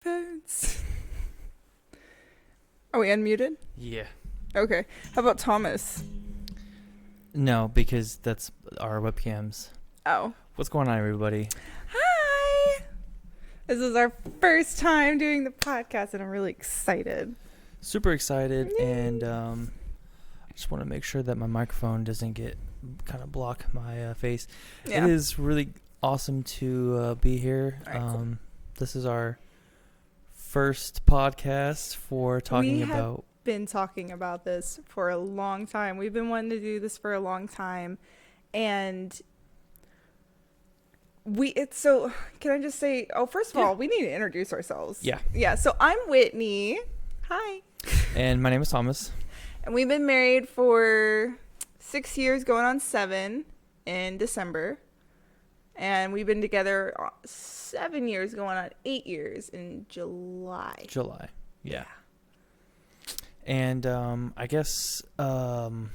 Phones. Are we unmuted? Yeah. Okay. How about Thomas? No, because that's our webcams. Oh. What's going on, everybody? Hi! This is our first time doing the podcast, and I'm really excited. Super excited, Yay. and I just want to make sure that my microphone doesn't get kind of block my face. Yeah. It is really awesome to be here. All right, cool. This is our first podcast for talking about. Been talking about this for a long time. We've been wanting to do this for a long time, and can I just say, first of all, we need to introduce ourselves. Yeah, so I'm Whitney. Hi. And my name is Thomas. And we've been married for 6 years, going on 7 in December. And we've been together 7 years, going on 8 years in July. Yeah. And I guess the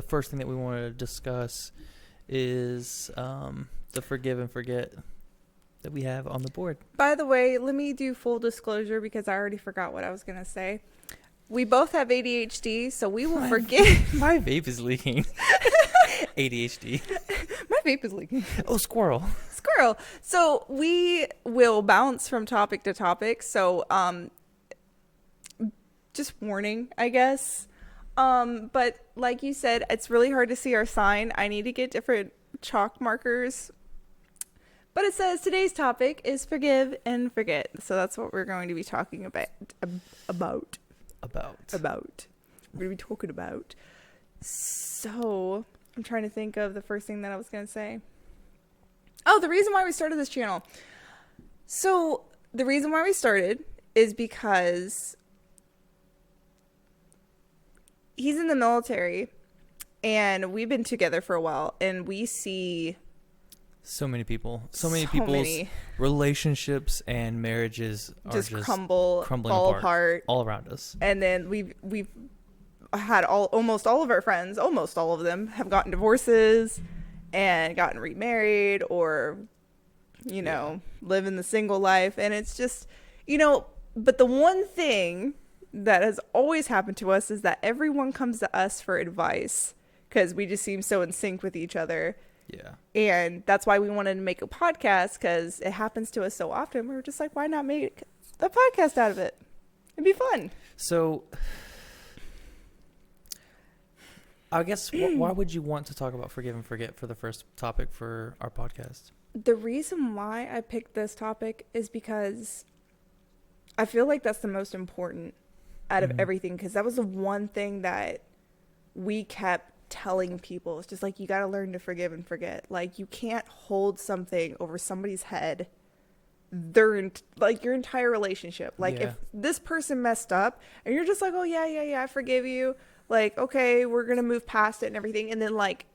first thing that we want to discuss is the forgive and forget that we have on the board. By the way, let me do full disclosure because I already forgot what I was going to say. We both have ADHD, so we will forgive. My vape is leaking. ADHD. My vape is leaking. Oh, squirrel. So we will bounce from topic to topic. So just warning, I guess. But like you said, it's really hard to see our sign. I need to get different chalk markers. But it says today's topic is forgive and forget. So that's what we're going to be talking about. We're going to be talking about. So I'm trying to think of the first thing that I was going to say. Oh, the reason why we started this channel. So the reason why we started is because he's in the military and we've been together for a while, and we see so many people's relationships and marriages are just crumbling apart all around us. And then we've had almost all of our friends, almost all of them, have gotten divorces and gotten remarried, or living the single life. And it's just, but the one thing that has always happened to us is that everyone comes to us for advice because we just seem so in sync with each other. Yeah. And that's why we wanted to make a podcast, because it happens to us so often. We were just like, why not make a podcast out of it? It'd be fun. So I guess why would you want to talk about forgive and forget for the first topic for our podcast? The reason why I picked this topic is because I feel like that's the most important out of everything, because that was the one thing that we kept telling people. It's just like, you got to learn to forgive and forget. Like, you can't hold something over somebody's head your entire relationship. Like, if this person messed up and you're just like, oh yeah, I forgive you, like, okay, we're gonna move past it and everything, and then like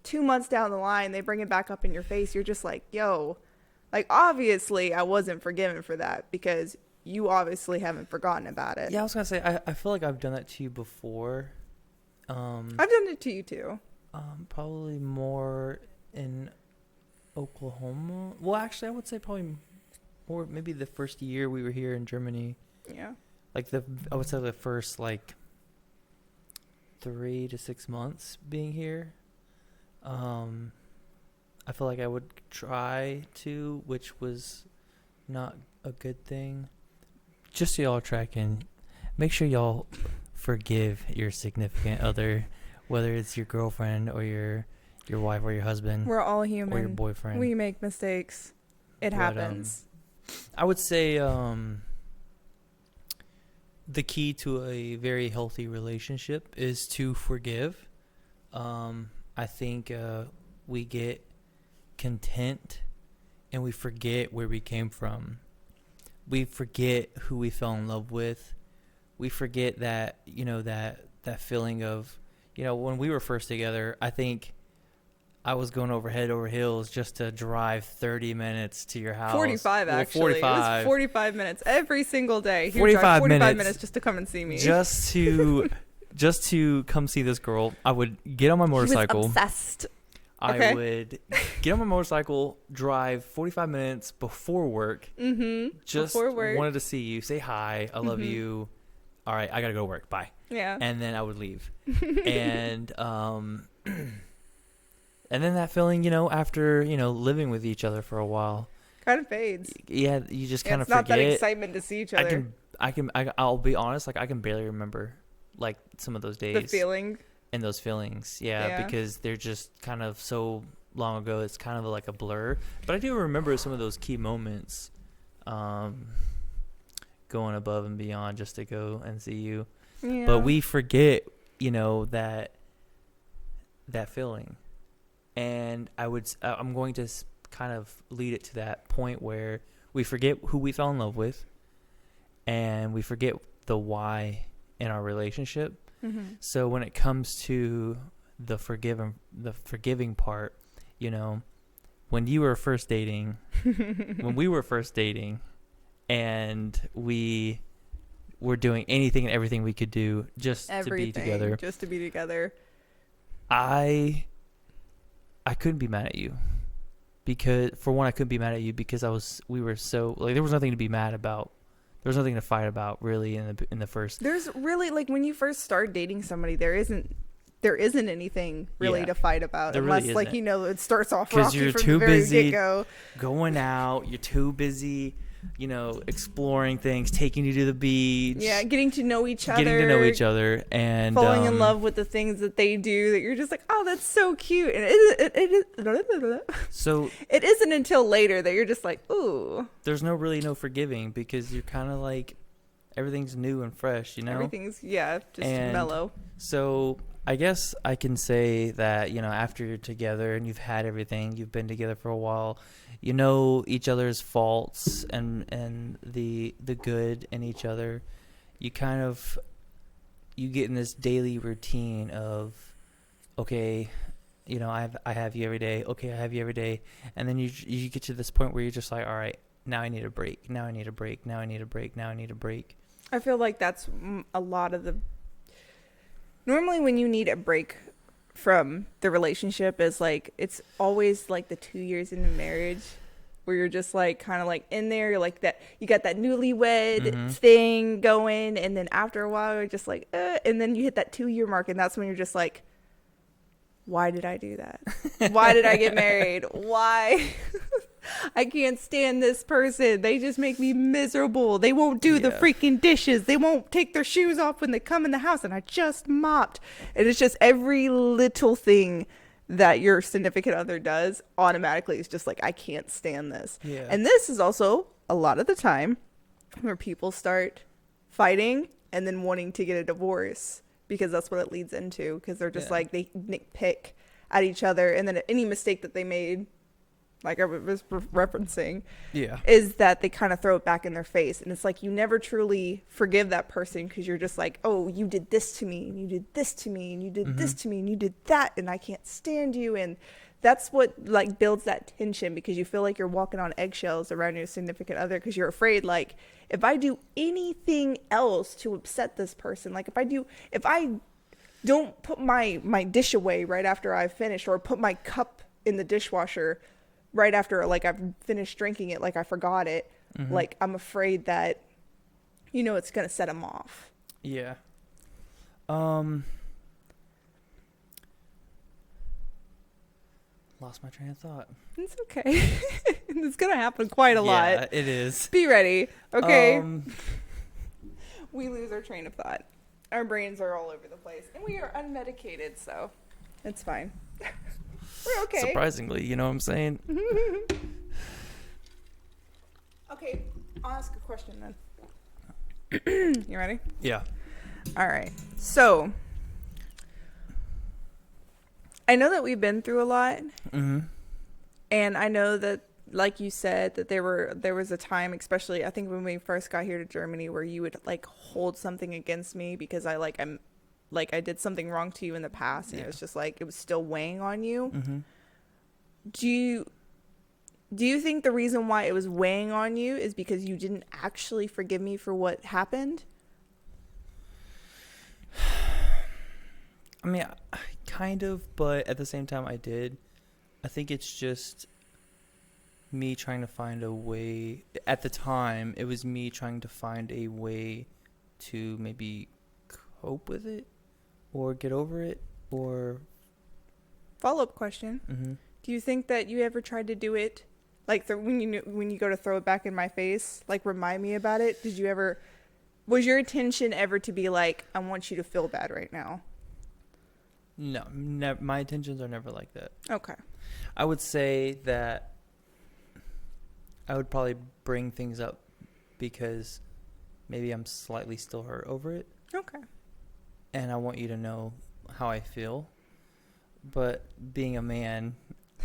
2 months down the line they bring it back up in your face, you're just like, yo, like, obviously I wasn't forgiven for that, because you obviously haven't forgotten about it. Yeah, I was gonna say, I feel like I've done that to you before. I've done it to you too. Probably more in Oklahoma. Well, actually, I would say probably more, maybe the first year we were here in Germany. Yeah. Like I would say the first 3 to 6 months being here. I feel like I would try to, which was not a good thing. Just so y'all tracking, make sure y'all forgive your significant other, whether it's your girlfriend or your wife or your husband. We're all human. Or your boyfriend. We make mistakes. It happens. I would say the key to a very healthy relationship is to forgive. I think we get content and we forget where we came from. We forget who we fell in love with. We forget that, that feeling of, when we were first together, I think I was going head over heels just to drive 30 minutes to your house. 45, actually. 45. It was 45 minutes every single day. He'd 45 drive 45 minutes minutes just to come and see me. Just to come see this girl. I would get on my motorcycle. He was obsessed. I would get on my motorcycle, drive 45 minutes before work. Just before work. Wanted to see you, say hi, I love you. All right, I gotta go to work. Bye. Yeah. And then I would leave. And and then that feeling, after living with each other for a while, kind of fades. Yeah, you just kind of forget. It's not that excitement to see each other. I'll be honest, like I can barely remember like some of those days. The feeling. And those feelings, yeah, because they're just kind of so long ago. It's kind of like a blur. But I do remember some of those key moments, going above and beyond just to go and see you. Yeah. But we forget, that feeling. And I'm going to kind of lead it to that point where we forget who we fell in love with, and we forget the why in our relationship. So when it comes to the forgiving part, when you were first dating, when we were first dating, and we were doing anything and everything we could do just to be together, I couldn't be mad at you, because for one, I couldn't be mad at you because we were so, like, there was nothing to be mad about. There was nothing to fight about really in the first. There's really, like, when you first start dating somebody, there isn't anything really to fight about, there unless really it starts off rocky you're from too the very busy get-go. Going out. You're too busy, exploring things, taking you to the beach. Yeah, getting to know each other, and falling in love with the things that they do that you're just like, oh, that's so cute. And it isn't until later that you're just like, ooh. There's no forgiving, because you're kind of like, everything's new and fresh, Everything's just mellow. So I guess I can say that, after you're together and you've had everything, you've been together for a while, each other's faults and the good in each other. You get in this daily routine of, okay, I have you every day. Okay, I have you every day. And then you get to this point where you're just like, all right, now I need a break. Now I need a break. Now I need a break. Now I need a break. I feel like that's a lot of normally when you need a break from the relationship is like, it's always like the 2 years into marriage where you're just like kind of like in there, you're like that, you got that newlywed thing going, and then after a while you're just like and then you hit that 2-year mark, and that's when you're just like, why did I do that? Why did I get married? Why? I can't stand this person. They just make me miserable. They won't do the freaking dishes. They won't take their shoes off when they come in the house, and I just mopped. And it's just every little thing that your significant other does automatically is just like, I can't stand this. Yeah. And this is also a lot of the time where people start fighting and then wanting to get a divorce, because that's what it leads into, because they're just like, they nitpick at each other, and then any mistake that they made, like I was referencing, is that they kind of throw it back in their face. And it's like, you never truly forgive that person, because you're just like, oh, you did this to me, and you did this to me, and you did this to me, and you did that, and I can't stand you. And that's what like builds that tension, because you feel like you're walking on eggshells around your significant other, because you're afraid, like, if I do anything else to upset this person, like if I don't put my dish away right after I've finished, or put my cup in the dishwasher right after, like, I've finished drinking it, like I forgot it, like, I'm afraid that, it's going to set him off. Yeah. Lost my train of thought. It's okay. It's going to happen quite a lot. Yeah, it is. Be ready. Okay. We lose our train of thought. Our brains are all over the place, and we are unmedicated, so it's fine. We're okay. Surprisingly, you know what I'm saying? Okay, I'll ask a question then. You ready? Yeah. All right. So, I know that we've been through a lot. And I know that, like you said, that there was a time, especially I think when we first got here to Germany, where you would like hold something against me because I did something wrong to you in the past, and it was just like, it was still weighing on you. Do you think the reason why it was weighing on you is because you didn't actually forgive me for what happened? I mean, kind of, but at the same time I did. I think it's just me trying to find a way. At the time, it was me trying to find a way to maybe cope with it or get over it or... Follow-up question. Mm-hmm. Do you think that you ever tried to do it, like when you go to throw it back in my face, like remind me about it? Did you ever... Was your intention ever to be like, I want you to feel bad right now? No, my intentions are never like that. Okay. I would say that I would probably bring things up because maybe I'm slightly still hurt over it. Okay. And I want you to know how I feel. But being a man,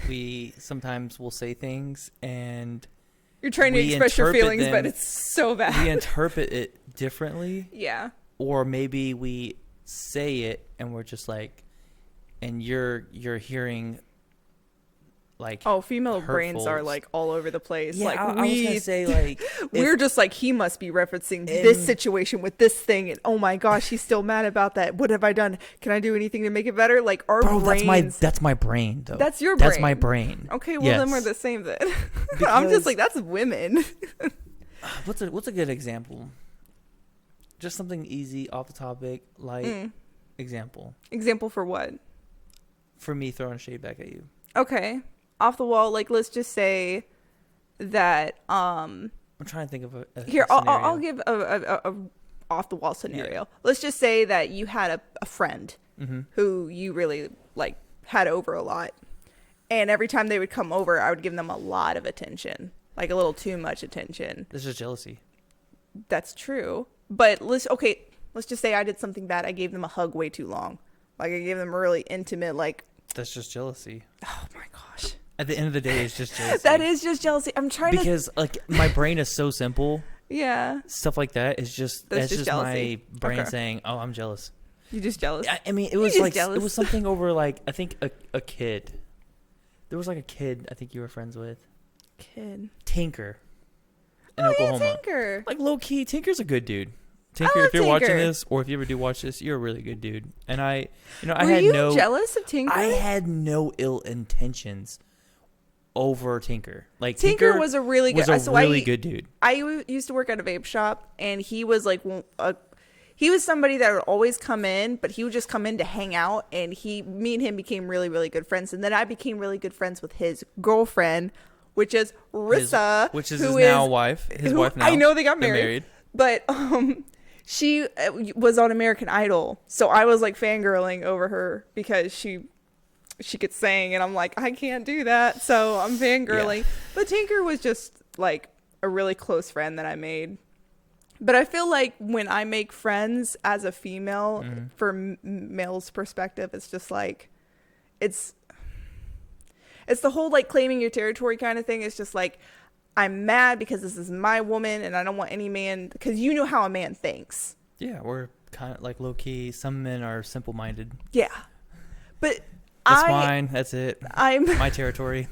we sometimes will say things and... You're trying to express your feelings, but it's so bad. We interpret it differently. Yeah. Or maybe we say it and we're just like... And you're hearing... Like, female brains are like all over the place. Yeah, like I was gonna say like we're just like he must be referencing this situation with this thing, and oh my gosh, he's still mad about that. What have I done? Can I do anything to make it better? Like our brains. That's my brain though. That's your brain. That's my brain. Okay, well then we're the same then. I'm just like that's women. What's a good example? Just something easy off the topic, like example. Example for what? For me throwing shade back at you. Okay. Off the wall, like let's just say that I'm trying to think of a here scenario. I'll give a off the wall scenario. Yeah. Let's just say that you had a friend who you really like had over a lot, and every time they would come over I would give them a lot of attention, like a little too much attention. This is jealousy. That's true, but let's just say I did something bad. I gave them a hug way too long, like I gave them a really intimate like. That's just jealousy. Oh my gosh. At the end of the day, it's just jealousy. That is just jealousy. I'm trying because like my brain is so simple. Yeah. Stuff like that is just that's just my brain saying, "Oh, I'm jealous." You're just jealous. I mean, it was like jealous. It was something over like I think a kid. There was like a kid I think you were friends with. Kid. Tinker. In Oklahoma. Yeah, Tinker. Like low key, Tinker's a good dude. Tinker, if you're watching this, or if you ever do watch this, you're a really good dude. And I had no jealous of Tinker? I had no ill intentions over Tinker. Like Tinker was a really good, good dude. I used to work at a vape shop, and he was like he was somebody that would always come in, but he would just come in to hang out, and me and him became really, really good friends. And then I became really good friends with his girlfriend, which is Rissa, which is his now wife. His wife now. I know they got married. But she was on American Idol, so I was like fangirling over her because she could sing, and I'm like, I can't do that, so I'm fangirling. Yeah. But Tinker was just like a really close friend that I made. But I feel like when I make friends as a female, from male's perspective, it's just like it's the whole like claiming your territory kind of thing. It's just like, I'm mad because this is my woman and I don't want any man, because you know how a man thinks. Yeah, we're kind of like low key. Some men are simple minded. Yeah. But that's mine. That's it. I'm my territory.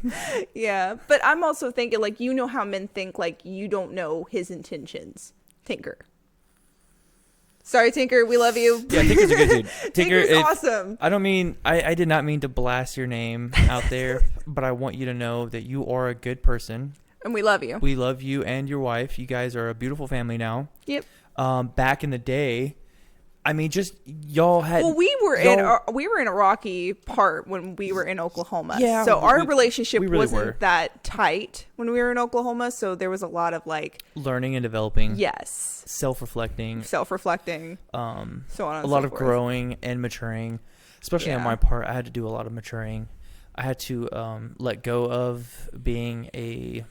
Yeah. But I'm also thinking like, you know how men think, like you don't know his intentions. Tinker. Sorry, Tinker. We love you. Yeah, Tinker's a good dude. Tinker's awesome. I did not mean to blast your name out there, but I want you to know that you are a good person. And we love you. We love you and your wife. You guys are a beautiful family now. Yep. Back in the day, I mean, just y'all had. Well, we were in a rocky part when we were in Oklahoma. Yeah. So our relationship wasn't that tight when we were in Oklahoma. So there was a lot of like learning and developing. Yes. Self-reflecting. So on and so a lot of growing and maturing, especially on my part. I had to do a lot of maturing. I had to let go of being a.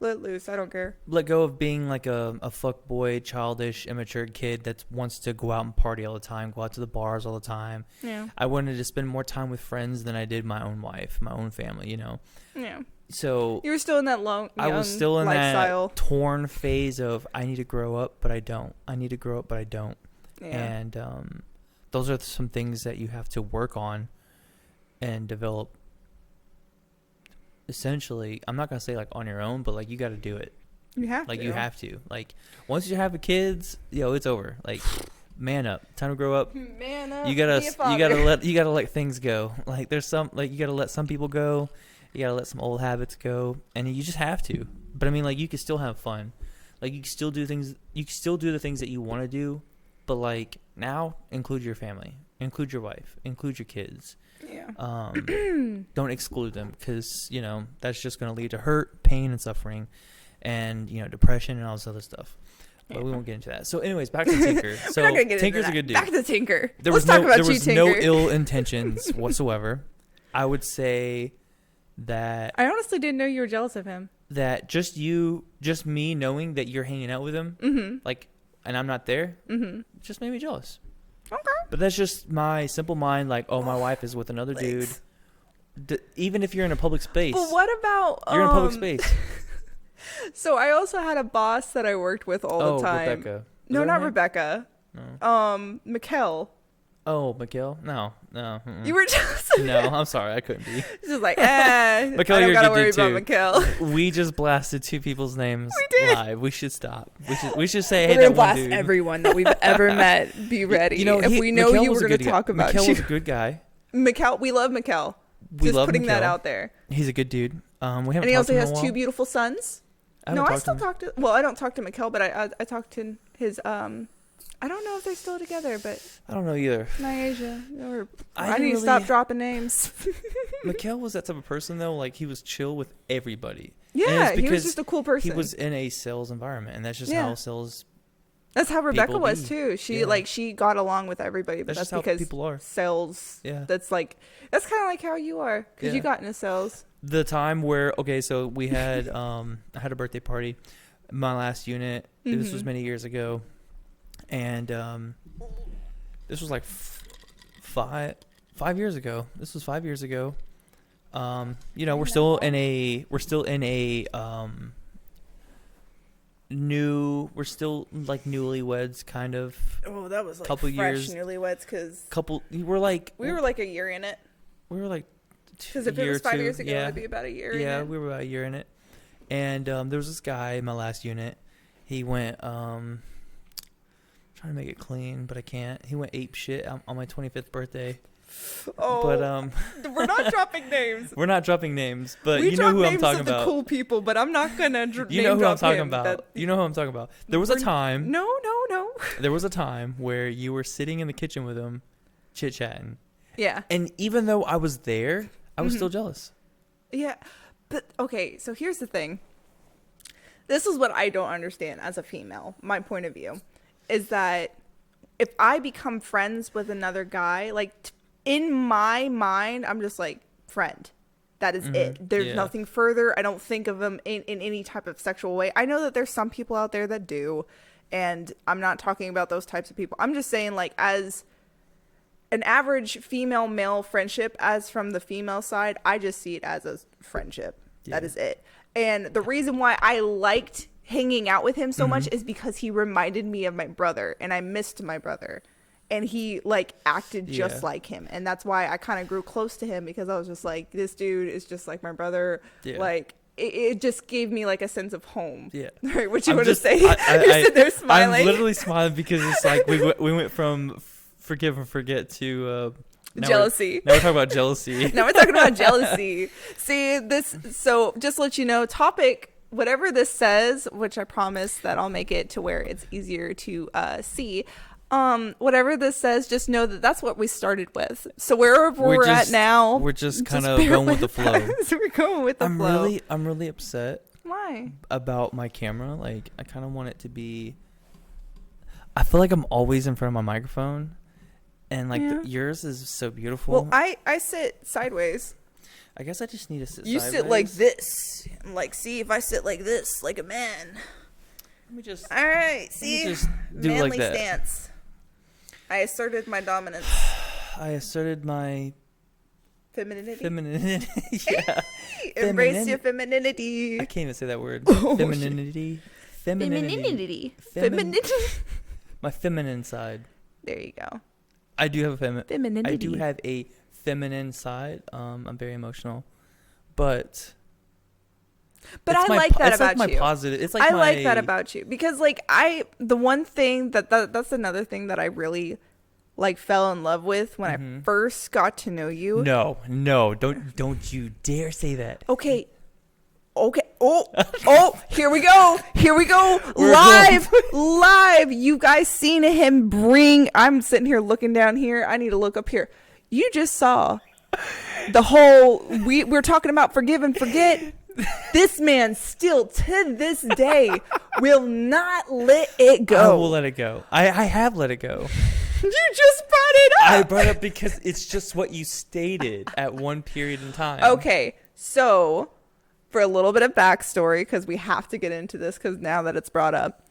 Let loose. I don't care. Let go of being like a fuckboy, childish, immature kid that wants to go out and party all the time, go out to the bars all the time. Yeah. I wanted to spend more time with friends than I did my own wife, my own family, you know. Yeah. So you were still in that I was still in lifestyle. That torn phase of I need to grow up, but I don't. I need to grow up, but I don't. Yeah. And those are some things that you have to work on and develop. Essentially, I'm not gonna say like on your own, but like you got to do it. You have like to. You have to. Like once you have kids, it's over. Like man up. Time to grow up. Man up. You gotta let things go. Like there's some, like you gotta let some people go. You gotta let some old habits go, and you just have to. But I mean, like you can still have fun. Like you can still do things. You can still do the things that you want to do. But like now, include your family, include your wife, include your kids. Yeah. Don't exclude them, because you know that's just going to lead to hurt, pain, and suffering, and you know depression and all this other stuff. But we won't get into that. So, anyways, back to Tinker. So We're not gonna get Tinker's into a good dude. Back to Tinker. Let's talk about there you, was Tinker. no ill intentions whatsoever. I would say that I honestly didn't know you were jealous of him. that just me knowing that you're hanging out with him, like, and I'm not there, just made me jealous. Okay. But that's just my simple mind, like, oh, my wife is with another dude. Even if you're in a public space. But what about... You're in a public space. So I also had a boss that I worked with all the time. Rebecca. No, not Rebecca. No. Mikkel. Oh, Mikhail? No. Mm-mm. You were jealous of No, him. I'm sorry. I couldn't be. It's just like, Mikkel, I don't you're a gotta good worry dude, about too. Mikkel. We just blasted two people's names live. We should stop. We should say, We're hey, gonna that one blast dude. everyone that we've ever met. Be ready. You know, if we know Mikhail you, was we're a gonna good guy. talk about Mikhail you. was a good guy. Mikkel, we love Mikkel. We Just love putting that Mikhail. out there. He's a good dude. We haven't And he talked also to him has in a while. two beautiful sons. I No, haven't I talked still to him. talk to. Well, I don't talk to Mikkel, but I talked to his. I don't know if they're still together, but I don't know either. Nyasha. I didn't need to really- stop dropping names. Mikhail was that type of person though. Like he was chill with everybody. Yeah, he was because just a cool person. He was in a sales environment, and that's just Yeah. how sales. That's how Rebecca people was be. too. She Yeah. she got along with everybody, but That's that's just how because people are. sales. Yeah. That's kind of like how you are, because you Yeah. got into sales. The time where so we had I had a birthday party, my last unit. This was many years ago, and this was like 5 years ago. This was 5 years ago. You know, we're still in a we're still like newlyweds kind of. Oh, that was like couple fresh years. newlyweds, because We were like a year in it. we were like Because if it was 5 years ago, it'd be about a year. Yeah, in it. we were about a year in it. And there was this guy in my last unit. He went trying to make it clean, but I can't. He went ape shit on my 25th birthday. Oh, But we're not dropping names. we're not dropping names, but We you know drop who I'm names talking of the about. cool people, but I'm not gonna. You know who I'm talking about. You know who I'm talking about. There was a time. No. There was a time where you were sitting in the kitchen with him, chit chatting, Yeah. and even though I was there, I was still jealous. Yeah, but okay, so here's the thing. This is what I don't understand as a female. My point of view is that if I become friends with another guy, like in my mind, I'm just like, friend. That is it. There's nothing further. I don't think of them in any type of sexual way. I know that there's some people out there that do, and I'm not talking about those types of people. I'm just saying, like, as an average female-male friendship, as from the female side, I just see it as a friendship. Yeah. That is it. And the reason why I liked hanging out with him so much is because he reminded me of my brother, and I missed my brother. And he, like, acted just like him. And that's why I kind of grew close to him, because I was just like, this dude is just like my brother. Yeah. Like, it just gave me, like, a sense of home. Yeah. Right? What you want to say? You're sitting there smiling. I'm literally smiling because it's like we went from forgive and forget to jealousy. Now we're talking about jealousy. Now we're talking about jealousy. See, so just to let you know, topic, whatever this says, which I promise that I'll make it to where it's easier to see. Whatever this says, just know that that's what we started with. So wherever we're at now, we're just kind of going with the flow. So we're going with the flow. I'm really upset. Why? About my camera. Like, I kind of want it to be. I feel like I'm always in front of my microphone, and like yours is so beautiful. Well, I sit sideways. I guess I just need to sit. You sideways. sit like this. Like, see if I sit like this, like a man. Let me just. All right. See, just do manly like that. stance. I asserted my dominance. I asserted my femininity. Yeah. Embrace your femininity. I can't even say that word. Oh, femininity. Femininity. My feminine side. There you go. I do have a femininity. I do have a feminine side. I'm very emotional, but But I like that about my you. Positive. It's like I like that about you because like the one thing that's another thing that I really like fell in love with when I first got to know you. No, don't you dare say that. Okay. Oh, here we go. Live. You guys seen him bring, I'm sitting here looking down here. I need to look up here. You just saw the whole, we're talking about forgive and forget. This man still to this day will not let it go. I will let it go. I have let it go. You just brought it up. I brought it up because it's just what you stated at one period in time. Okay, so for a little bit of backstory, because we have to get into this because now that it's brought up.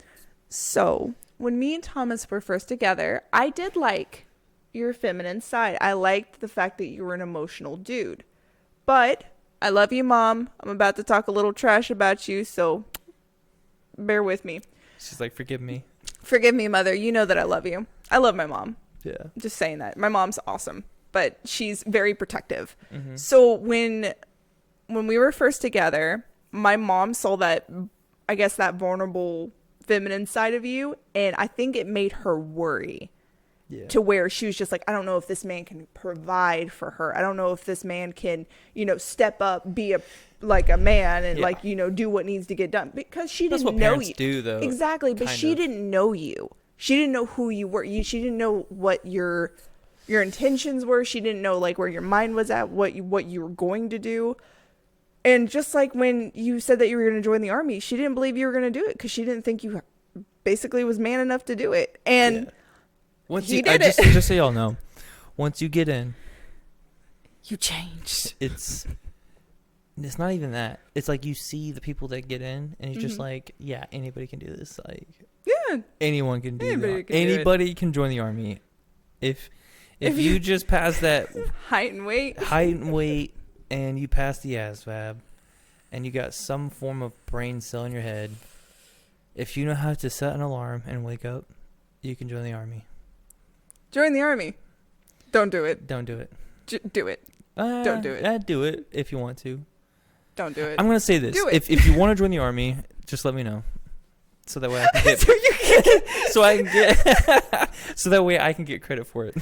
So when me and Thomas were first together, I did like your feminine side. I liked the fact that you were an emotional dude. But I love you, Mom. I'm about to talk a little trash about you, so bear with me. She's like, forgive me. Forgive me, Mother. You know that I love you. I love my mom. Yeah. Just saying that. My mom's awesome, but she's very protective. So when we were first together, my mom saw that, I guess, that vulnerable feminine side of you, and I think it made her worry. Yeah. To where she was just like, I don't know if this man can provide for her. I don't know if this man can, step up, be a man and do what needs to get done, because she didn't know you. Do though. Exactly. But she didn't know you. She didn't know who you were. She didn't know what your intentions were. She didn't know like where your mind was at, what you were going to do. And just like when you said that you were going to join the Army, she didn't believe you were going to do it because she didn't think you basically was man enough to do it. And yeah. Once you did it. Just so y'all know, once you get in, you changed. It's not even that. It's like you see the people that get in, and you're just like, yeah, anybody can do this. Like, yeah, anyone can do that. Anybody can join the Army. If you just pass that height and weight, and you pass the ASVAB, and you got some form of brain cell in your head, if you know how to set an alarm and wake up, you can join the Army. Join the Army. Don't do it. Don't do it. Do it. Don't do it. Do it if you want to. Don't do it. I'm gonna say this: if you want to join the Army, just let me know, so that way I can get. So that way I can get credit for it.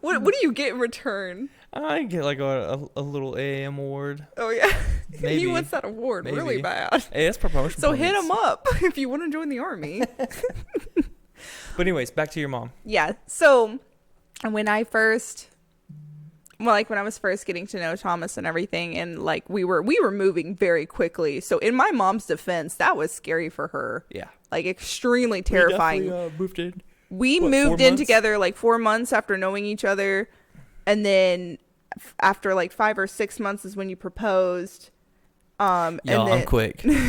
What do you get in return? I get like a little AAM award. Oh yeah, maybe. He wants that award really bad. Hey, that's promotion. So hit him up if you want to join the Army. But anyways, back to your mom. Yeah. So when I was first getting to know Thomas and everything, and like we were moving very quickly. So in my mom's defense, that was scary for her. Yeah. Like extremely terrifying. We moved in together like 4 months after knowing each other. And then after like 5 or 6 months is when you proposed. I'm quick. Yeah.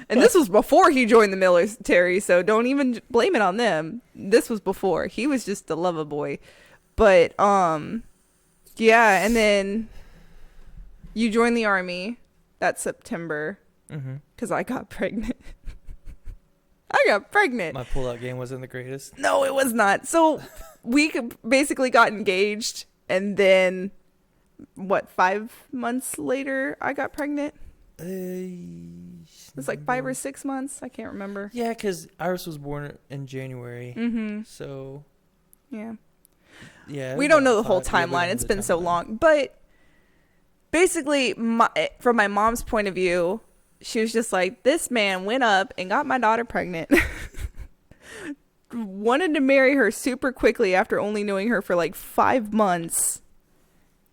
And this was before he joined the military, so don't even blame it on them. This was before. He was just a lover boy. But yeah, and then you joined the Army that September because I got pregnant. My pull-out game wasn't the greatest. No, it was not. So we basically got engaged, and then 5 months later I got pregnant. It was like 5 or 6 months. I can't remember. Yeah, because Iris was born in January. So yeah, we don't know the whole timeline. It's been so long. But basically, from my mom's point of view, she was just like, this man went up and got my daughter pregnant. Wanted to marry her super quickly after only knowing her for like 5 months.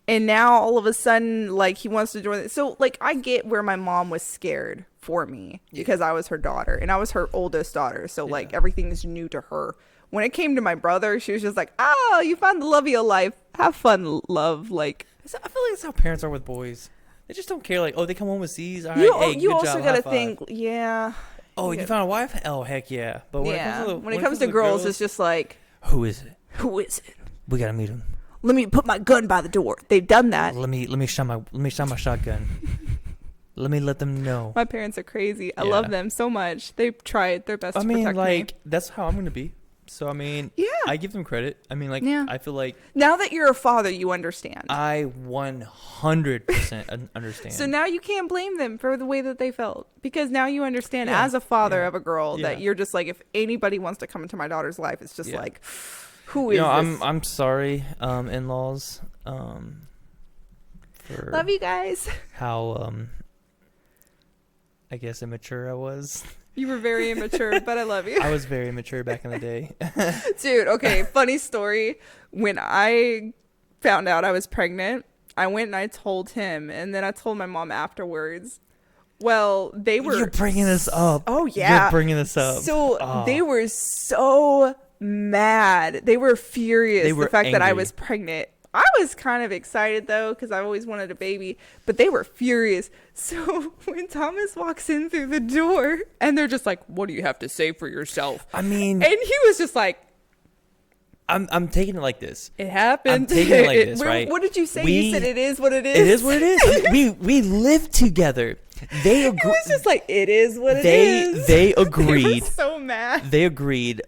And now all of a sudden, like, he wants to join it. So, like, I get where my mom was scared for me because I was her daughter and I was her oldest daughter. So, like, everything is new to her. When it came to my brother, she was just like, oh, you found the love of your life. Have fun, love. Like, I feel like that's how parents are with boys. They just don't care. Like, oh, they come home with C's. All right, hey, you also got to think, yeah. Oh, you found a wife? Oh, heck yeah. But when it comes to girls, it's just like, who is it? Who is it? We got to meet him. Let me put my gun by the door. They've done that. Let me shine my shotgun. let them know. My parents are crazy. I love them so much. They've tried their best to protect me. That's how I'm gonna be. So, I mean, Yeah. I give them credit. I mean, like, Yeah. I feel like Now that you're a father, you understand. I 100% understand. So now you can't blame them for the way that they felt, because now you understand Yeah. as a father Yeah. of a girl that Yeah. you're just like, if anybody wants to come into my daughter's life, it's just Yeah. like, who is this? I'm sorry, in-laws, for Love you guys. how, I guess immature I was. You were very immature, but I love you. I was very immature back in the day. Dude, okay, funny story. When I found out I was pregnant, I went and I told him, and then I told my mom afterwards. Well, they were... You're bringing this up. Oh, yeah. You're bringing this up. So they were so mad. They were furious. They were the fact that I angry. was pregnant. I was kind of excited, though, because I always wanted a baby. But they were furious. So when Thomas walks in through the door, and they're just like, what do you have to say for yourself? I mean... And he was just like... I'm taking it like this. It happened. I'm taking it like this, right? What did you say? You said it is what it is. It is what it is. I mean, we live together. They It was just like, it is what it is. They They were agreed. so mad. They agreed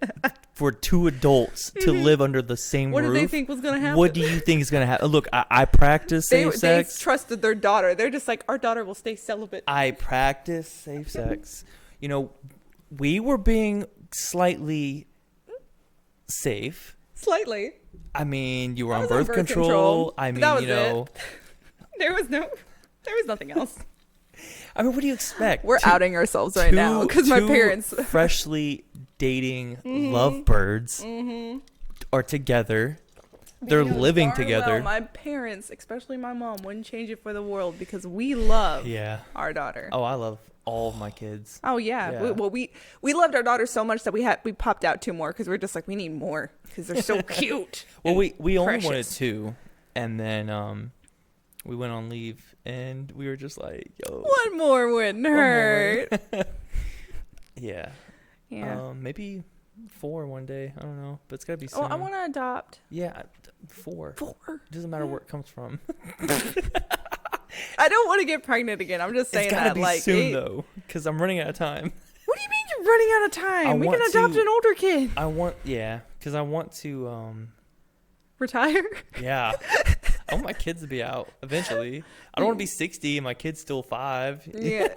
for two adults to live under the same What roof. did they think was going to happen? What do you think is going to happen? Look, I practice They safe sex. trusted their daughter. They're just like, our daughter will stay celibate. I practice safe sex. You know, we were being slightly safe. Slightly. I mean, you were I on was birth control. I but mean, that was you know. There was nothing else. I mean, what do you expect? We're outing ourselves right now because my two parents. freshly dating lovebirds are together. They're You know living darn together. well my parents, especially my mom, wouldn't change it for the world because we love Yeah. our daughter. Oh, I love all of my kids. Oh yeah. Yeah. We loved our daughter so much that we popped out 2 more because we're just like, we need more because they're so cute. Well, we only precious. wanted 2, and then we went on leave, and we were just like, yo, One more wouldn't hurt. yeah, Yeah. maybe 4 one day. I don't know, but it's gotta be soon. Oh, I want to adopt. Yeah, 4. 4. Doesn't matter where it comes from. I don't want to get pregnant again. I'm just saying It's gotta that be like soon though, because I'm running out of time. What do you mean you're running out of time? We want can adopt to- an older kid. Because I want to Retire? yeah. I want my kids to be out eventually. I don't want to be 60 and my kid's still 5. Yeah.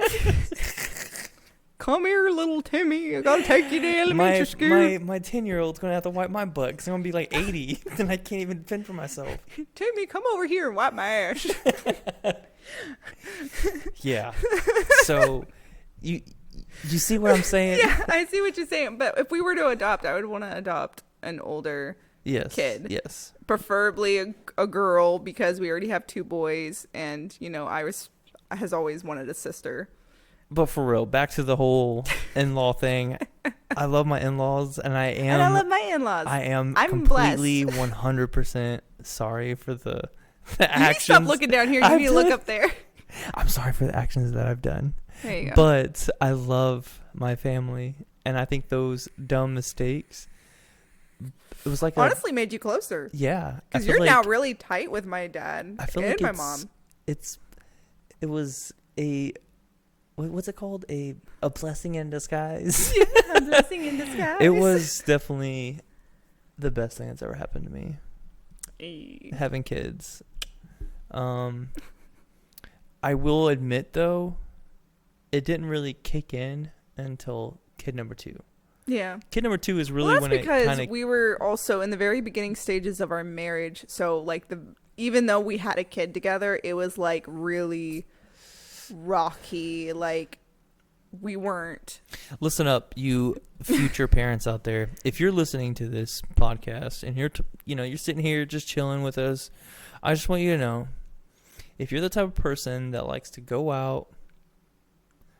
Come here, little Timmy. I gotta take you to elementary school. My 10-year-old's gonna have to wipe my butt because I'm gonna be like 80 and I can't even fend for myself. Timmy, come over here and wipe my ass. Yeah. So you see what I'm saying? Yeah, I see what you're saying. But if we were to adopt, I would want to adopt an older Yes. kid. Yes. Preferably a girl because we already have 2 boys, and Iris has always wanted a sister. But for real, back to the whole in-law thing. I love my in-laws, and I am. And I love my in-laws. I'm blessed. completely 100% sorry for the You actions. stop looking down here. You I've need to look done. up there. I'm sorry for the actions that I've done. There you go. But I love my family, and I think those dumb mistakes. It was like Honestly, made you closer. yeah. I Because feel you're like- now really tight with my dad I feel and like my it's- mom. It was a. What's it called? A blessing in disguise. A blessing in disguise. It was definitely the best thing that's ever happened to me. Hey. Having kids. I will admit though, it didn't really kick in until kid number 2. Yeah. Kid number 2 is really Well, when that's it because kind of. we were also in the very beginning stages of our marriage. So, like, even though we had a kid together, it was, like, really rocky. Like, we weren't. Listen up, you future parents out there. If you're listening to this podcast and you're sitting here just chilling with us, I just want you to know, if you're the type of person that likes to go out,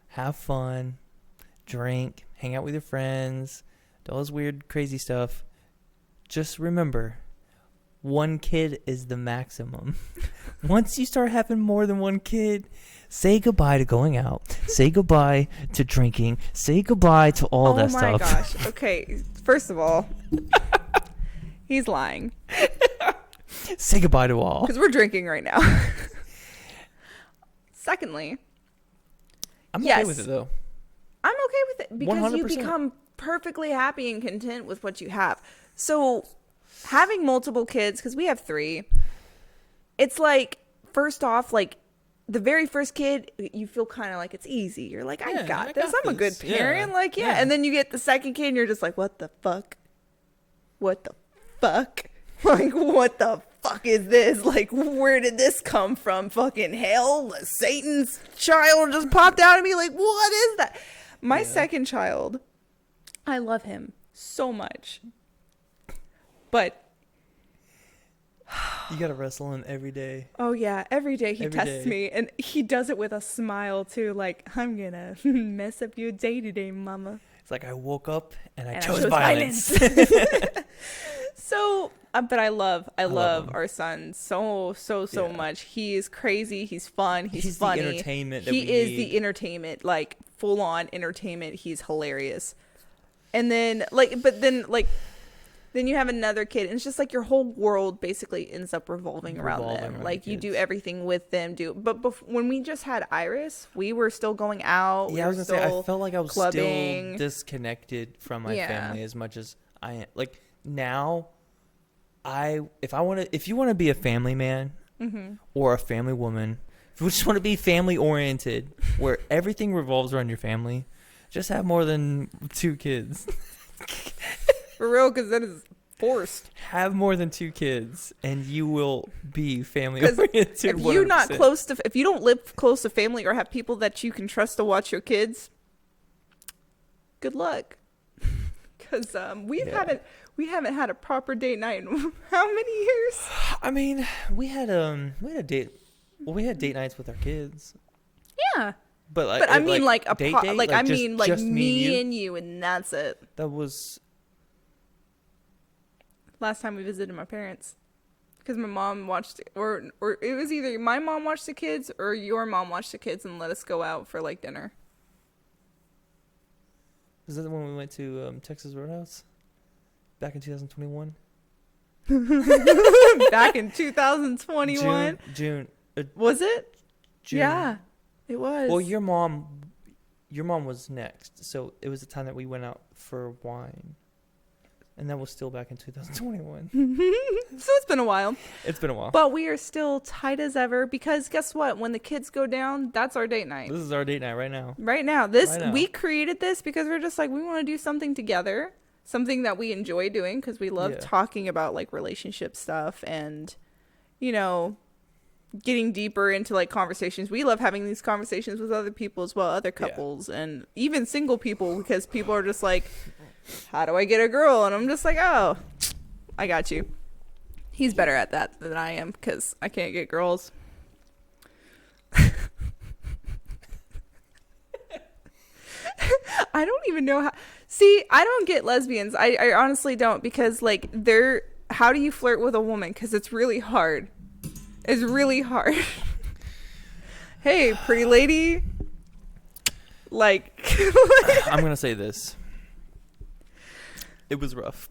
have fun, drink, hang out with your friends, do all this weird, crazy stuff, just remember, 1 kid is the maximum. Once you start having more than 1 kid, say goodbye to going out. Say goodbye to drinking. Say goodbye to all that stuff. Oh my gosh. Okay. First of all, he's lying. Say goodbye to all. Because we're drinking right now. Secondly, I'm yes. okay with it though. I'm okay with it because you 100%. become perfectly happy and content with what you have. So having multiple kids, because we have 3, it's like, first off, like the very first kid, you feel kind of like it's easy. You're like, I got this. I'm a good parent. Like, yeah. And then you get the second kid and you're just like, what the fuck? What the fuck? Like, what the fuck is this? Like, where did this come from? Fucking hell? Satan's child just popped out at me. Like, what is that? My second child, I love him so much. But you gotta wrestle him every day. Oh yeah, every day he tests me, and he does it with a smile too. Like, I'm gonna mess up your day today, mama. It's like, I woke up and I chose violence. So, but I love our son so much. He is crazy. He's fun. He's funny. The entertainment that he we is need. the entertainment, like full on entertainment. He's hilarious. And then then you have another kid, and it's just like your whole world basically ends up revolving around them. Like, you do everything with them. But when we just had Iris, we were still going out. Yeah, I was gonna say, I felt like I was clubbing. still disconnected from my family as much as I am. Like, now, if you want to be a family man or a family woman, if you just want to be family oriented, where everything revolves around your family, just have more than 2 kids. For real, because that is forced. Have more than 2 kids, and you will be family oriented. If you're not if you don't live close to family or have people that you can trust to watch your kids, good luck. Because we haven't had a proper date night in how many years? I mean, we had a date. Well, we had date nights with our kids. Yeah. But I mean, like date, just me and you, and that's it. That was last time we visited my parents, because my mom watched it, or it was either my mom watched the kids or your mom watched the kids and let us go out for like dinner. Was that when we went to Texas Roadhouse back in 2021? Back in 2021. June. Was it? June. Yeah, it was. Well, your mom was next, so it was the time that we went out for wine. And that was still back in 2021. So it's been a while. It's been a while. But we are still tight as ever, because guess what? When the kids go down, that's our date night. This is our date night right now. Right now. We created this because we're just like, we want to do something together. Something that we enjoy doing, because we love talking about like relationship stuff and, you know, getting deeper into like conversations. We love having these conversations with other people as well, other couples and even single people, because people are just like, how do I get a girl? And I'm just like, oh, I got you. He's better at that than I am, because I can't get girls. I don't even know how. See, I don't get lesbians. I honestly don't, because like how do you flirt with a woman? Because it's really hard. It's really hard. Hey, pretty lady. Like. I'm going to say this. It was rough.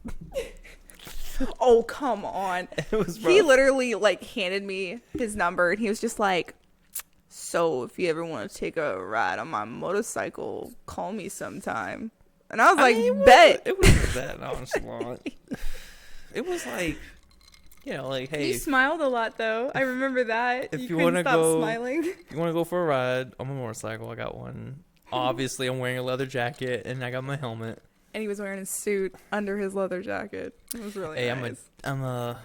Oh, come on. It was rough. He literally like handed me his number, and he was just like, so if you ever want to take a ride on my motorcycle, call me sometime. And I was bet. It wasn't that nonchalant. It was like, you know, like, hey. You smiled a lot, though. I remember that. If you want to go, smiling. You want to go for a ride on my motorcycle? I got one. Obviously, I'm wearing a leather jacket, and I got my helmet. And he was wearing a suit under his leather jacket. It was really nice. I'm a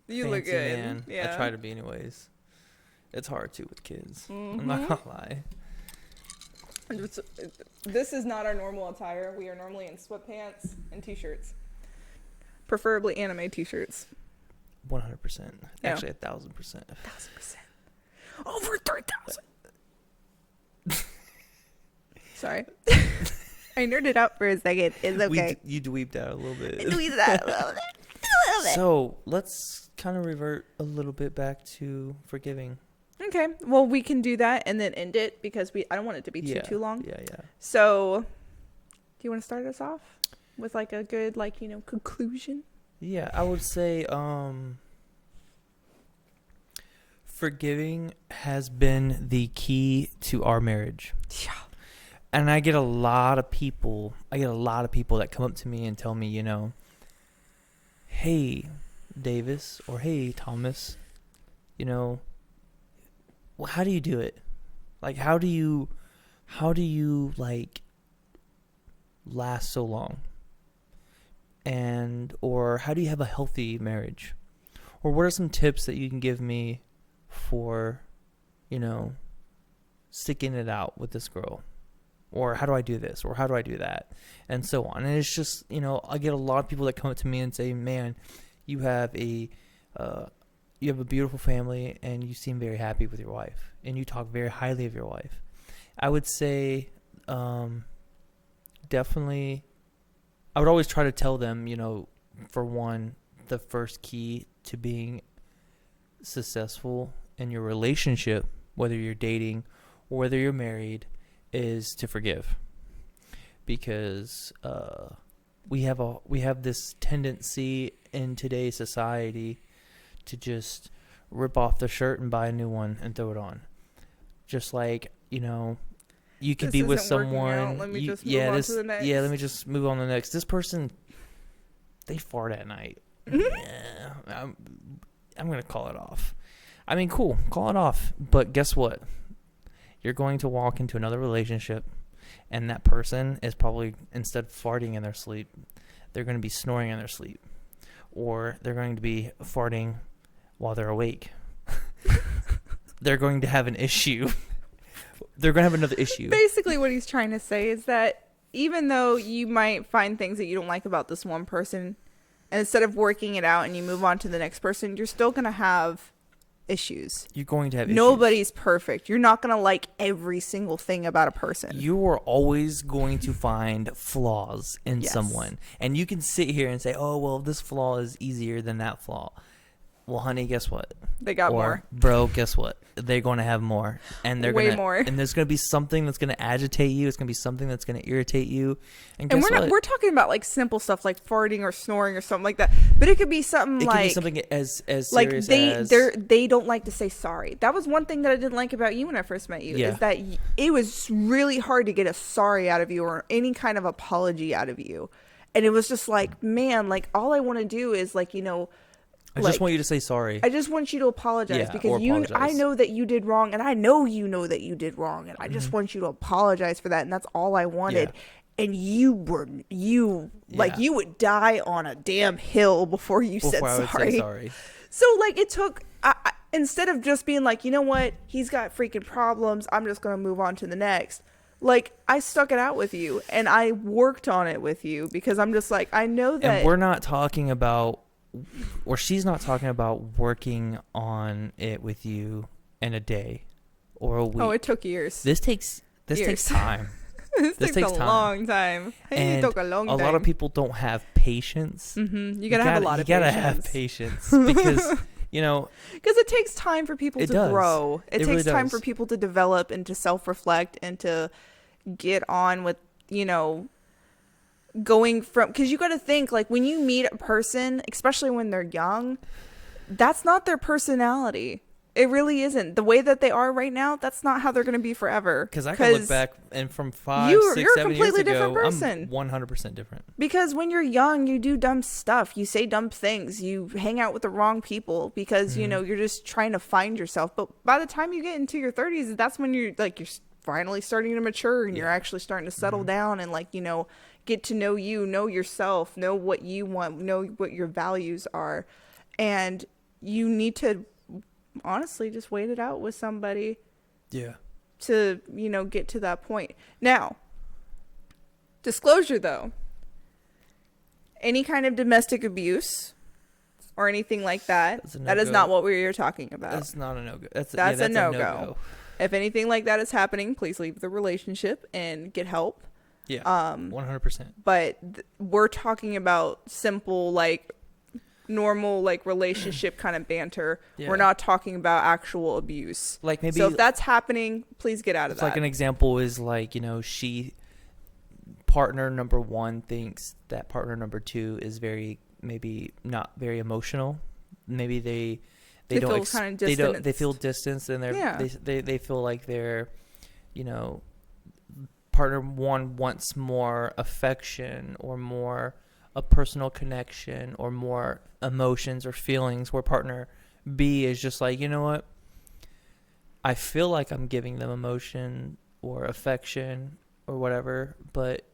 you fancy look good. Man. Yeah. I try to be anyways. It's hard too with kids. I'm not gonna lie. This is not our normal attire. We are normally in sweatpants and t-shirts, preferably anime t-shirts. 100%. Actually, 1,000%. 1,000%. Over 3,000. Sorry. I nerded out for a second. It's okay. You dweebed out a little bit. Dweebed out a little bit. So let's kind of revert a little bit back to forgiving. Okay. Well, we can do that and then end it, because I don't want it to be too long. Yeah. So, do you want to start us off with like a good conclusion? Yeah, I would say forgiving has been the key to our marriage. Yeah. and I get a lot of people that come up to me and tell me, hey, Davis, or hey, Thomas, well, how do you do it? Like, how do you like last so long? Or how do you have a healthy marriage? Or what are some tips that you can give me for, sticking it out with this girl? Or how do I do this? Or how do I do that? And so on. And it's just, I get a lot of people that come up to me and say, man, you have a beautiful family and you seem very happy with your wife. And you talk very highly of your wife. I would say definitely, I would always try to tell them, for one, the first key to being successful in your relationship, whether you're dating or whether you're married, is to forgive. Because we have this tendency in today's society to just rip off the shirt and buy a new one and throw it on. Just like, you could be with someone. Let me just move on to the next. Yeah, let me just move on to the next. This person, they fart at night. Yeah, I'm going to call it off. I mean, cool, call it off. But guess what? You're going to walk into another relationship, and that person is probably, instead of farting in their sleep, they're going to be snoring in their sleep. Or they're going to be farting while they're awake. They're going to have an issue. They're going to have another issue. Basically, what he's trying to say is that even though you might find things that you don't like about this one person, and instead of working it out and you move on to the next person, you're still going to have issues. You're going to have issues. Nobody's perfect. You're not going to like every single thing about a person. You are always going to find flaws in Yes. someone. And you can sit here and say, oh, well, this flaw is easier than that flaw. Well, honey, guess what? They got more. Bro, guess what? They're going to have more. And they're Way more. And there's going to be something that's going to agitate you. It's going to be something that's going to irritate you. And guess what? We're talking about like simple stuff like farting or snoring or something like that. But it could be something It like could be something as like serious they don't like to say sorry. That was one thing that I didn't like about you when I first met you. Yeah. Is that it was really hard to get a sorry out of you or any kind of apology out of you. And it was just like, man, like all I want to do is like, I just want you to say sorry. I just want you to apologize Yeah, because or apologize. I know that you did wrong, and I know you know that you did wrong, and I just want you to apologize for that, and that's all I wanted. Yeah. And you would die on a damn hill before you said I would sorry. say sorry. So like it took instead of just being like, you know what, he's got freaking problems, I'm just gonna move on to the next. Like I stuck it out with you, and I worked on it with you because I'm just like, I know that. And we're not talking about. Or she's not talking about working on it with you in a day or a week. Oh, it took years. This takes time. this takes a time. long time. And it took a long time. A lot of people don't have patience. Mm-hmm. You gotta have a lot of patience. You patience. gotta have patience because because it takes time for people to grow. It takes really time does. for people to develop and to self-reflect and to get on with going from, because you got to think like when you meet a person, especially when they're young, that's not their personality. It really isn't. The way that they are right now, that's not how they're going to be forever. Because I can look back and from 5, you're 6, 7 a completely years ago, different person. I'm 100% different. Because when you're young, you do dumb stuff. You say dumb things. You hang out with the wrong people because, you're just trying to find yourself. But by the time you get into your 30s, that's when you're finally starting to mature and you're actually starting to settle down and get to know you, know yourself, know what you want, know what your values are. And you need to honestly just wait it out with somebody. Yeah. To, get to that point. Now, disclosure though, any kind of domestic abuse or anything like that, that is not what we're talking about. That's not a no-go. That's a no-go. If anything like that is happening, please leave the relationship and get help. Yeah, 100%. But we're talking about simple, normal, relationship kind of banter. Yeah. We're not talking about actual abuse. Like maybe. So if that's happening, please get out of that. Like an example is partner number 1 thinks that partner number 2 is maybe not very emotional. Maybe they don't feel kind of distant. They feel distance and they feel like they're, partner one wants more affection or more a personal connection or more emotions or feelings, where partner B is just like, you know what? I feel like I'm giving them emotion or affection or whatever, but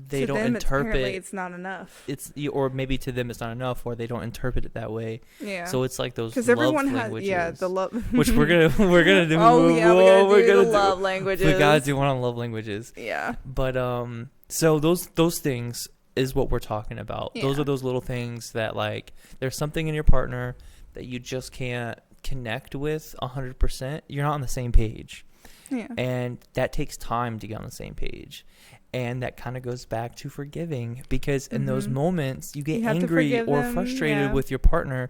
they to don't them, interpret it's not enough. Or maybe to them it's not enough, or they don't interpret it that way. Yeah. So it's like those because love everyone languages, has the love, which we're gonna do. Oh yeah, we're gonna do the love languages. We gotta do one on love languages. Yeah. But so those things is what we're talking about. Yeah. Those are those little things that, like, there's something in your partner that you just can't connect with 100%. You're not on the same page. Yeah. And that takes time to get on the same page. And that kind of goes back to forgiving, because in those moments you get angry or frustrated with your partner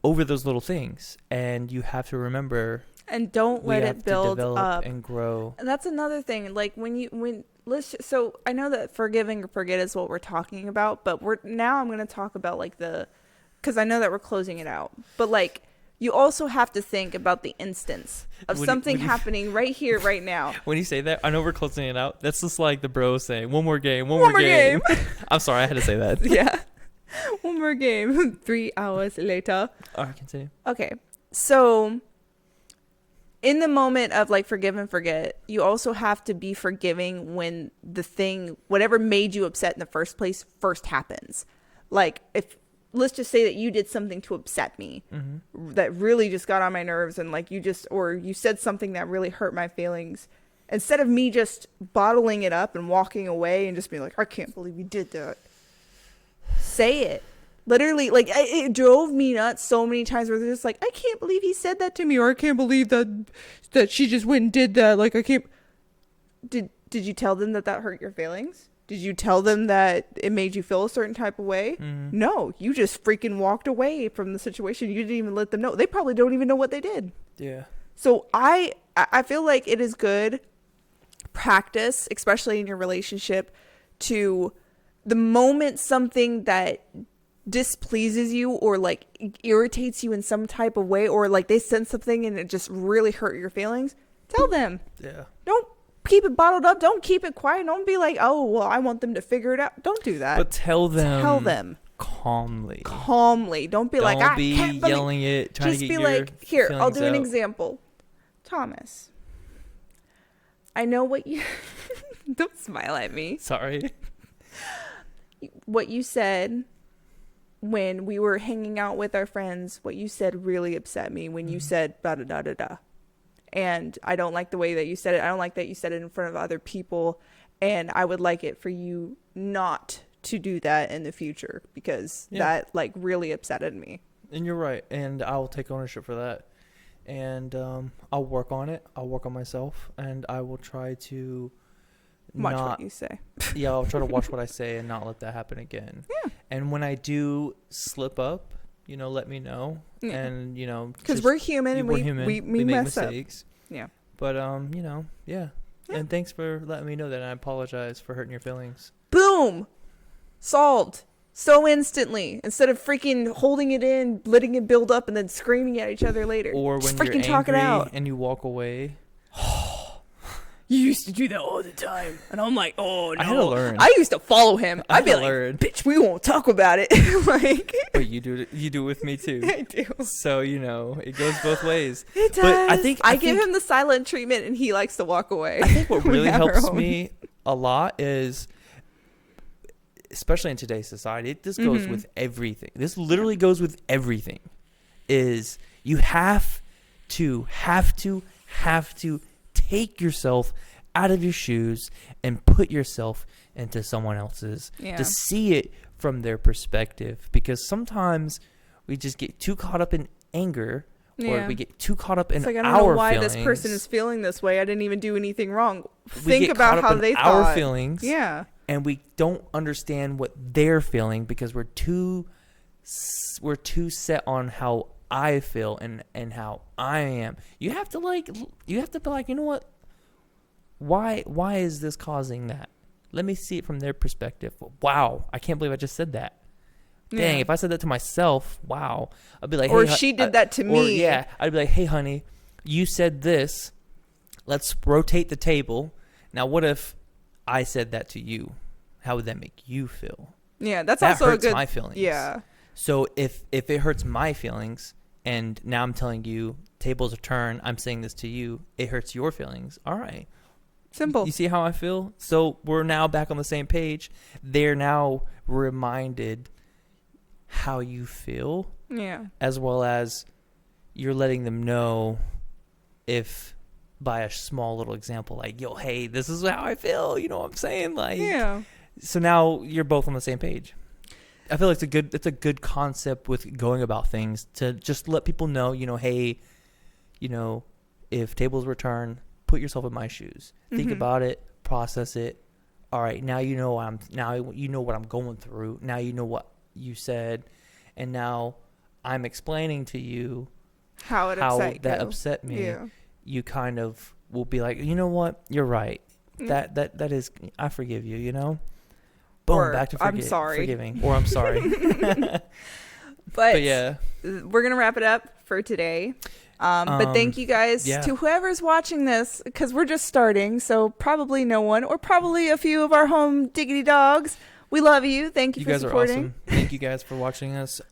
over those little things, and you have to remember, and don't let it build up and grow. And that's another thing. Like so I know that forgiving or forget is what we're talking about, but I'm going to talk about like because I know that we're closing it out, but like, you also have to think about the instance of something happening right here, right now. When you say that, I know we're closing it out. That's just like the bro saying, one more game, one more game. I'm sorry, I had to say that. Yeah. One more game. 3 hours later. All right, continue. Okay. So in the moment of like forgive and forget, you also have to be forgiving when the thing, whatever made you upset in the first place, first happens. Like, let's just say that you did something to upset me that really just got on my nerves, and like you said something that really hurt my feelings. Instead of me just bottling it up and walking away and just being like, I can't believe you did that. Say it. Literally, like, it drove me nuts so many times where they're just like, I can't believe he said that to me, or I can't believe that she just went and did that. Like, I can't. Did you tell them that hurt your feelings? Did you tell them that it made you feel a certain type of way? No, you just freaking walked away from the situation. You didn't even let them know. They probably don't even know what they did. Yeah. So I feel like it is good practice, especially in your relationship, to the moment something that displeases you or like irritates you in some type of way, or like they said something and it just really hurt your feelings, tell them. Yeah. Don't keep it bottled up. Don't keep it quiet. Don't be like, oh, well, I want them to figure it out. Don't do that. But tell them calmly. Don't be like, I can't believe. Yelling it, trying to get your feelings out. Just be like, here, I'll do an example. Thomas, I know what you... Don't smile at me. Sorry. What you said when we were hanging out with our friends, what you said really upset me when you said da-da-da-da-da. And I don't like the way that you said it. I don't like that you said it in front of other people. And I would like it for you not to do that in the future, because that like really upsetted me. And you're right. And I'll take ownership for that. And I'll work on it. I'll work on myself. And I will try to watch what you say. Yeah, I'll try to watch what I say and not let that happen again. Yeah. And when I do slip up, let me know. Yeah. And, because we're human and we make mistakes. Up. Yeah. But, yeah. And thanks for letting me know that. And I apologize for hurting your feelings. Boom. Solved. So instantly. Instead of freaking holding it in, letting it build up, and then screaming at each other later. Or when you're angry and you walk away. You used to do that all the time. And I'm like, oh, no. I had to learn. I used to follow him. I'd be like, bitch, we won't talk about it. Like, but you do it with me, too. I do. So, it goes both ways. It does. But I give him the silent treatment, and he likes to walk away. I think what really helps me a lot is, especially in today's society, this goes with everything. This literally goes with everything, is you have to take yourself out of your shoes and put yourself into someone else's to see it from their perspective, because sometimes we just get too caught up in anger or we get too caught up in our feelings. I don't know why this person is feeling this way. I didn't even do anything wrong. Think about how they thought. Our feelings. Yeah. And we don't understand what they're feeling because we're too set on how I feel and how I am. You have to be like, you know what? Why is this causing that? Let me see it from their perspective. Wow, I can't believe I just said that. Dang, if I said that to myself, wow. I'd be like, hey, or she did that to me. Yeah, I'd be like, hey, honey, you said this. Let's rotate the table. Now, what if I said that to you. How would that make you feel? Yeah, that's that also hurts a good. my feelings. Yeah. So if it hurts my feelings, and now I'm telling you tables are turned, I'm saying this to you, it hurts your feelings. All right. Simple. You see how I feel? So we're now back on the same page. They're now reminded how you feel. Yeah. As well as you're letting them know if by a small little example, like, yo, hey, this is how I feel. You know what I'm saying? Like, yeah. So now you're both on the same page. I feel like it's a good concept with going about things to just let people know, hey, if tables were turned, put yourself in my shoes. Think about it, process it. All right, now you know what I'm going through. Now you know what you said, and now I'm explaining to you how that upset me. Yeah. You kind of will be like, you know what, you're right. That is, I forgive you. Boom, or back to I'm sorry. forgiving, or I'm sorry. but yeah, we're gonna wrap it up for today. But thank you guys to whoever's watching this, because we're just starting, so probably no one, or probably a few of our home diggity dogs. We love you. Thank you for supporting. You guys are awesome. Thank you guys for watching us.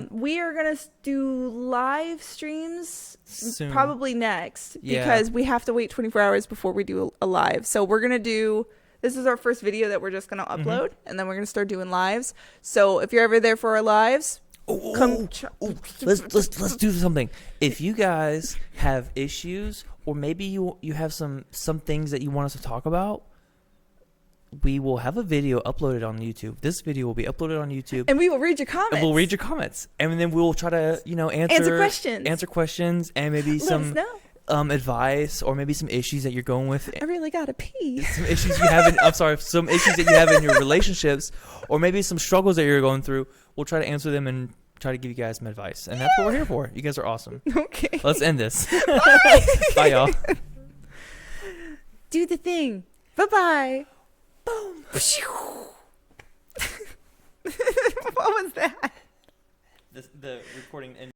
We are gonna do live streams soon. Probably next, because we have to wait 24 hours before we do a live. So we're gonna do. This is our first video that we're just gonna upload, and then we're gonna start doing lives. So if you're ever there for our lives. Let's do something. If you guys have issues, or maybe you have some things that you want us to talk about, we will have a video uploaded on YouTube. This video will be uploaded on YouTube, and we will read your comments. And then we'll try to answer questions, and maybe some advice, or maybe some issues that you're going with. I really gotta pee. Some issues you have some issues that you have in your relationships, or maybe some struggles that you're going through. We'll try to answer them and try to give you guys some advice. And that's what we're here for. You guys are awesome. Okay. Let's end this. Bye. Bye, y'all. Do the thing. Bye-bye. Boom. What was that? The recording ended.